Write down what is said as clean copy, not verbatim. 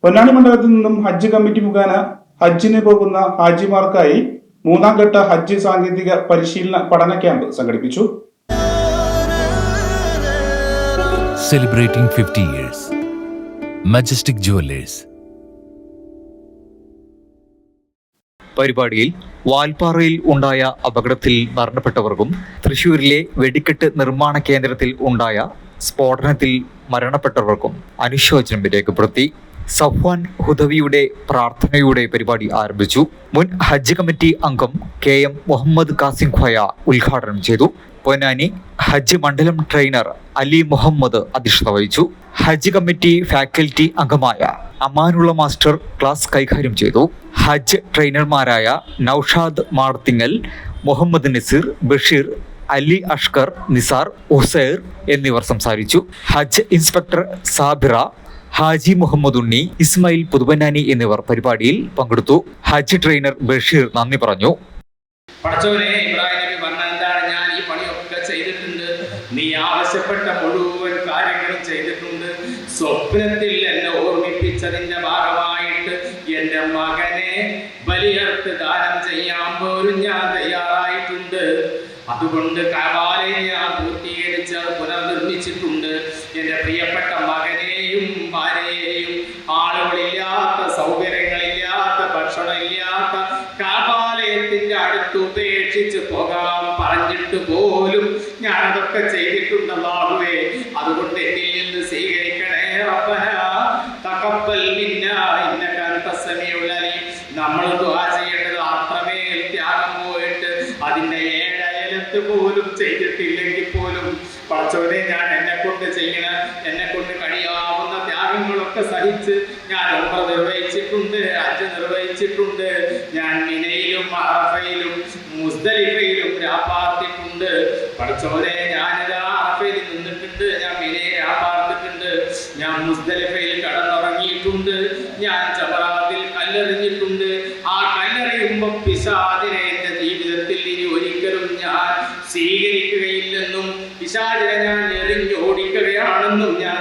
പൊന്നാനി മണ്ഡലത്തിൽ നിന്നും ഹജ്ജ് കമ്മിറ്റി മുഖേന ഹജ്ജിന് പോകുന്ന ഹാജിമാർക്കായി 3ാം ഘട്ട ഹജ്ജ് സാങ്കേതിക പരിശീലന പഠന ക്യാമ്പ് സംഘടിപ്പിച്ചു. Celebrating 50 years. Majestic Jewelers. പരിപാടിയിൽ വാൽപ്പാറയിൽ ഉണ്ടായ അപകടത്തിൽ മരണപ്പെട്ടവർക്കും തൃശൂരിലെ വെടിക്കെട്ട് നിർമ്മാണ കേന്ദ്രത്തിൽ ഉണ്ടായ സ്ഫോടനത്തിൽ മരണപ്പെട്ടവർക്കും അനുശോചനം രേഖപ്പെടുത്തി. സഫ്വാൻ ഹുദവിയുടെ പ്രാർത്ഥനയോടെ പരിപാടി ആരംഭിച്ചു. മുൻ ഹജ്ജ് കമ്മിറ്റി അംഗം KM മുഹമ്മദ് കാസിം ഖോയ ഉദ്ഘാടനം ചെയ്തു. പൊന്നാനി ഹജ്ജ് മണ്ഡലം ട്രെയിനർ അലി മുഹമ്മദ് അധ്യക്ഷത വഹിച്ചു. ഹജ്ജ് കമ്മിറ്റി ഫാക്കൽറ്റി അംഗമായ അമാനുള്ള മാസ്റ്റർ ക്ലാസ് കൈകാര്യം ചെയ്തു. ഹജ്ജ് ട്രെയിനർമാരായ നൌഷാദ് മാർത്തിങ്ങൽ, മുഹമ്മദ് നസീർ, ബഷീർ, അലി അഷ്കർ, നിസാർ, ഉസൈർ എന്നിവർ സംസാരിച്ചു. ഹജ്ജ് ഇൻസ്പെക്ടർ സാബിറ, ഹാജി മുഹമ്മദ് ഉണ്ണി, ഇസ്മായിൽ പുതുപന്നാനി എന്നിവർ പരിപാടിയിൽ പങ്കെടുത്തു. ഹജ്ജ് ട്രെയിനർ ബഷീർ നന്ദി പറഞ്ഞു. ഞാൻ ഈ പണിയൊക്കെ ചെയ്തിട്ടുണ്ട്, നീ ആവശ്യപ്പെട്ട മുഴുവൻ കാര്യങ്ങളും ചെയ്തിട്ടുണ്ട്. സ്വപ്നത്തിൽ എന്നെ ഓർമ്മിപ്പിച്ചതിന്റെ ഭാഗമായിട്ട് എന്റെ മകനെ ബലിയർത്ത് ദാനം ചെയ്യാൻ പോലും ഞാൻ തയ്യാറായിട്ടുണ്ട്. അതുകൊണ്ട് കഅബയെ ഞാൻ പൂർത്തീകരിച്ച് പുനർനിർമ്മിച്ചിട്ടുണ്ട്. എന്റെ പ്രിയപ്പെട്ട മകനെയും ഭാര്യയെയും ആളുകളില്ലാത്ത, സൗകര്യങ്ങളില്ലാത്ത, ഭക്ഷണമില്ലാത്ത കഅബാലയത്തിന്റെ അടുത്ത് ഉപേക്ഷിച്ച് പോകാൻ പറഞ്ഞിട്ട് പോലും ഞാൻ അതൊക്കെ ചെയ്തിട്ടുണ്ട് അല്ലാഹുവേ. അതുകൊണ്ട് എന്നിൽ നിന്ന് സ്വീകരിക്കണേ റബ്ബനാ തഖബ്ബൽ മിന്നാ ഇന്നക അൻതസ് സമീഉൽ അലീം. നമ്മൾ ദുആ ചെയ്യേണ്ടത് അത്രമേൽ ത്യാഗം പോയിട്ട് അതിന്റെ ഏഴയലത്ത് പോലും ചെയ്തിട്ടില്ലെങ്കിൽ പോലും പടച്ചവനെ ഞാൻ എന്നെ കൊണ്ട് കഴിയാവുന്ന ത്യാഗങ്ങളൊക്കെ സഹിച്ച് ഞാൻ ഉംറ നിർവഹിച്ചിട്ടുണ്ട്, ഹജ്ജ് നിർവഹിച്ചിട്ടുണ്ട്. ഞാൻ മിനയിലും അറഫയിലും മുസ്ദലിഫയിലും രാപ്പാർത്തിട്ടുണ്ട്. പടച്ചവനെ ഞാനിതാ അറഫയിൽ നിന്നിട്ടുണ്ട്, ഞാൻ മിനയിൽ രാപ്പാർത്തിട്ടുണ്ട്, ഞാൻ മുസ്ദലിഫയിൽ കടന്നുറങ്ങിയിട്ടുണ്ട്, ഞാൻ ജമറാത്തിൽ കല്ലെറിഞ്ഞിട്ടുണ്ട്. ആ കല്ലെറിയുമ്പോൾ പിശാചിനെ എന്റെ ജീവിതത്തിൽ ഇനി ഒരിക്കലും ഞാൻ സ്വീകരിക്കുകയില്ലെന്നും പിശാചിനെ ഞാൻ എറിഞ്ഞോടിക്കുകയാണെന്നും ഞാൻ